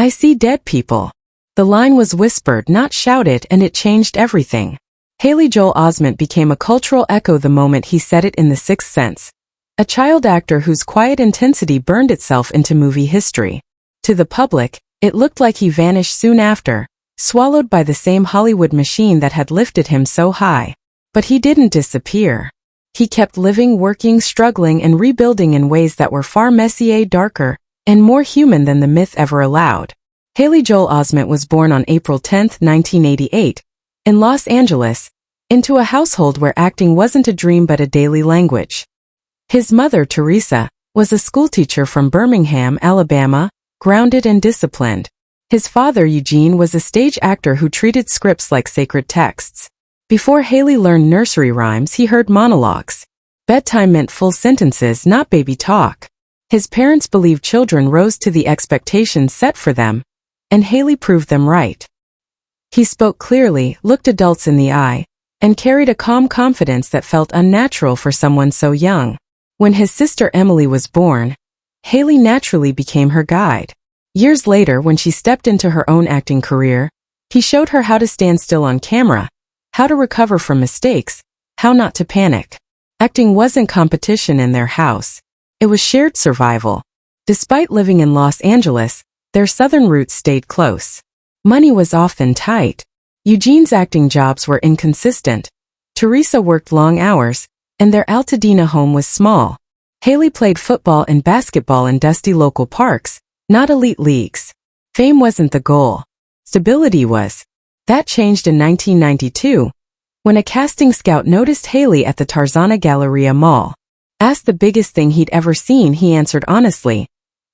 I see dead people. The line was whispered, not shouted, and it changed everything. Joel Osment became a cultural echo the moment he said it in The Sixth Sense. A child actor whose quiet intensity burned itself into movie history. To the public, it looked like he vanished soon after, swallowed by the same Hollywood machine that had lifted him so high. But he didn't disappear. He kept living, working, struggling, and rebuilding in ways that were far messier, darker, and more human than the myth ever allowed. Joel Osment was born on April 10, 1988, in Los Angeles, into a household where acting wasn't a dream but a daily language. His mother, Teresa, was a schoolteacher from Birmingham, Alabama, grounded and disciplined. His father, Eugene, was a stage actor who treated scripts like sacred texts. Before Haley learned nursery rhymes, he heard monologues. Bedtime meant full sentences, not baby talk. His parents believed children rose to the expectations set for them, and Haley proved them right. He spoke clearly, looked adults in the eye, and carried a calm confidence that felt unnatural for someone so young. When his sister Emily was born, Haley naturally became her guide. Years later, when she stepped into her own acting career, he showed her how to stand still on camera, how to recover from mistakes, how not to panic. Acting wasn't competition in their house. It was shared survival. Despite living in Los Angeles, their southern roots stayed close. Money was often tight. Eugene's acting jobs were inconsistent. Teresa worked long hours, and their Altadena home was small. Haley played football and basketball in dusty local parks, not elite leagues. Fame wasn't the goal. Stability was. That changed in 1992, when a casting scout noticed Haley at the Tarzana Galleria Mall. Asked the biggest thing he'd ever seen, he answered honestly,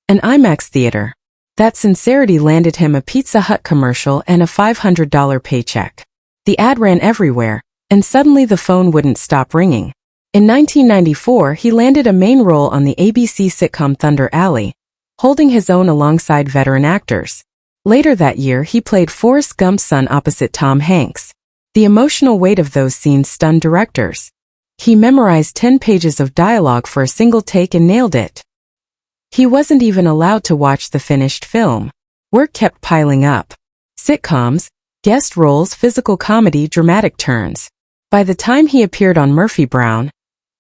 an IMAX theater. That sincerity landed him a Pizza Hut commercial and a $500 paycheck. The ad ran everywhere, and suddenly the phone wouldn't stop ringing. In 1994, he landed a main role on the ABC sitcom Thunder Alley, holding his own alongside veteran actors. Later that year, he played Forrest Gump's son opposite Tom Hanks. The emotional weight of those scenes stunned directors. He memorized 10 pages of dialogue for a single take and nailed it. He wasn't even allowed to watch the finished film. Work kept piling up. Sitcoms, guest roles, physical comedy, dramatic turns. By the time he appeared on Murphy Brown,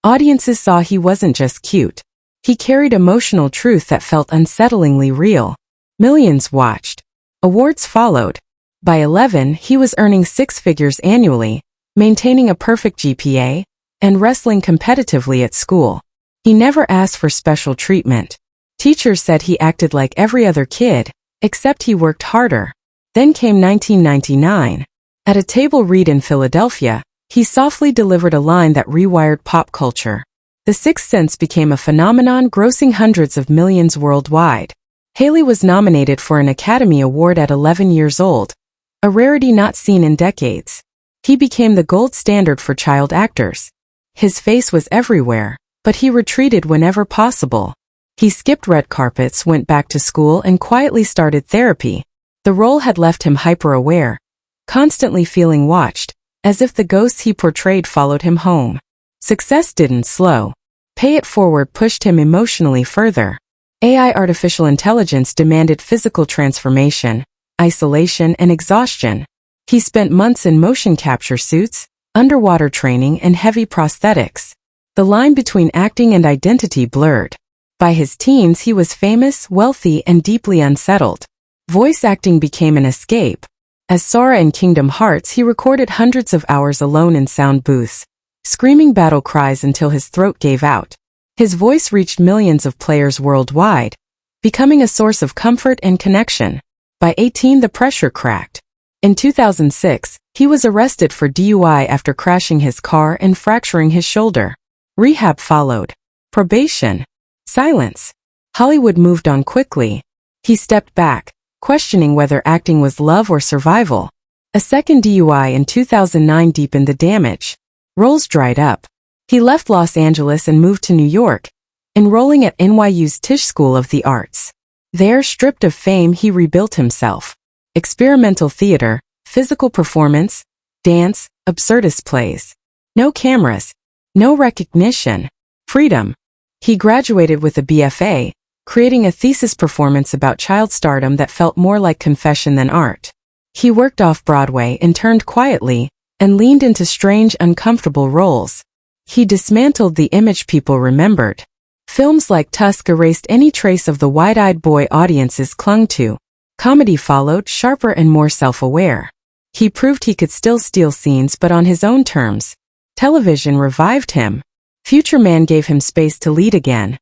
audiences saw he wasn't just cute. He carried emotional truth that felt unsettlingly real. Millions watched. Awards followed. By 11, he was earning six figures annually, maintaining a perfect GPA, and wrestling competitively at school. He never asked for special treatment. Teachers said he acted like every other kid, except he worked harder. Then came 1999. At a table read in Philadelphia, he softly delivered a line that rewired pop culture. The Sixth Sense became a phenomenon, grossing hundreds of millions worldwide. Haley was nominated for an Academy Award at 11 years old, a rarity not seen in decades. He became the gold standard for child actors. His face was everywhere, but he retreated whenever possible. He skipped red carpets, went back to school, and quietly started therapy. The role had left him hyper-aware, constantly feeling watched, as if the ghosts he portrayed followed him home. Success didn't slow. Pay it forward pushed him emotionally further. AI artificial intelligence demanded physical transformation, isolation, and exhaustion. He spent months in motion capture suits, underwater training, and heavy prosthetics. The line between acting and identity blurred. By his teens, he was famous, wealthy, and deeply unsettled. Voice acting became an escape. As Sora in Kingdom Hearts, he recorded hundreds of hours alone in sound booths, screaming battle cries until his throat gave out. His voice reached millions of players worldwide, becoming a source of comfort and connection. By 18, the pressure cracked. In 2006, he was arrested for DUI after crashing his car and fracturing his shoulder. Rehab followed. Probation. Silence. Hollywood moved on quickly. He stepped back, questioning whether acting was love or survival. A second DUI in 2009 deepened the damage. Roles dried up. He left Los Angeles and moved to New York, enrolling at NYU's Tisch School of the Arts. There, stripped of fame, he rebuilt himself. Experimental theater, physical performance, dance, absurdist plays. No cameras, no recognition, freedom. He graduated with a BFA, creating a thesis performance about child stardom that felt more like confession than art. He worked off-Broadway, interned quietly, and leaned into strange, uncomfortable roles. He dismantled the image people remembered. Films like Tusk erased any trace of the wide-eyed boy audiences clung to. Comedy followed, sharper and more self-aware. He proved he could still steal scenes but on his own terms. Television revived him. Future Man gave him space to lead again,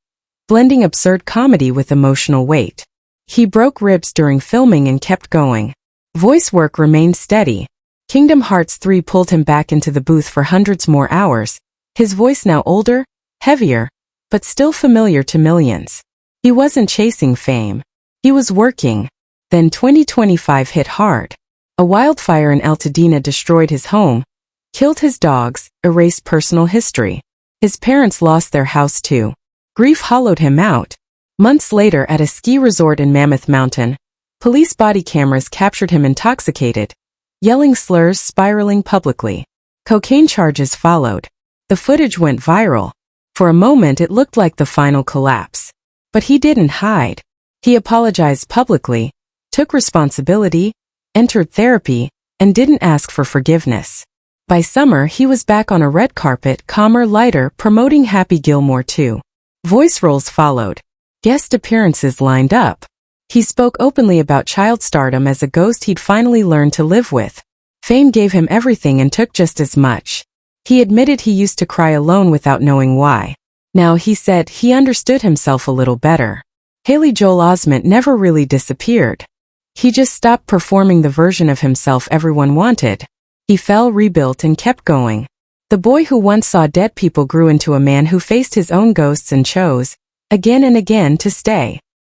blending absurd comedy with emotional weight. He broke ribs during filming and kept going. Voice work remained steady. Kingdom Hearts 3 pulled him back into the booth for hundreds more hours, his voice now older, heavier, but still familiar to millions. He wasn't chasing fame. He was working. Then 2025 hit hard. A wildfire in Altadena destroyed his home, killed his dogs, erased personal history. His parents lost their house too. Grief hollowed him out. Months later at a ski resort in Mammoth Mountain, police body cameras captured him intoxicated, yelling slurs, spiraling publicly. Cocaine charges followed. The footage went viral. For a moment it looked like the final collapse. But he didn't hide. He apologized publicly, took responsibility, entered therapy, and didn't ask for forgiveness. By summer he was back on a red carpet, calmer, lighter, promoting Happy Gilmore 2. Voice roles followed. Guest appearances lined up. He spoke openly about child stardom as a ghost he'd finally learned to live with. Fame gave him everything and took just as much. He admitted he used to cry alone without knowing why. Now he said he understood himself a little better. Haley Joel Osment never really disappeared. He just stopped performing the version of himself everyone wanted. He fell, rebuilt, and kept going. The boy who once saw dead people grew into a man who faced his own ghosts and chose, again and again, to stay.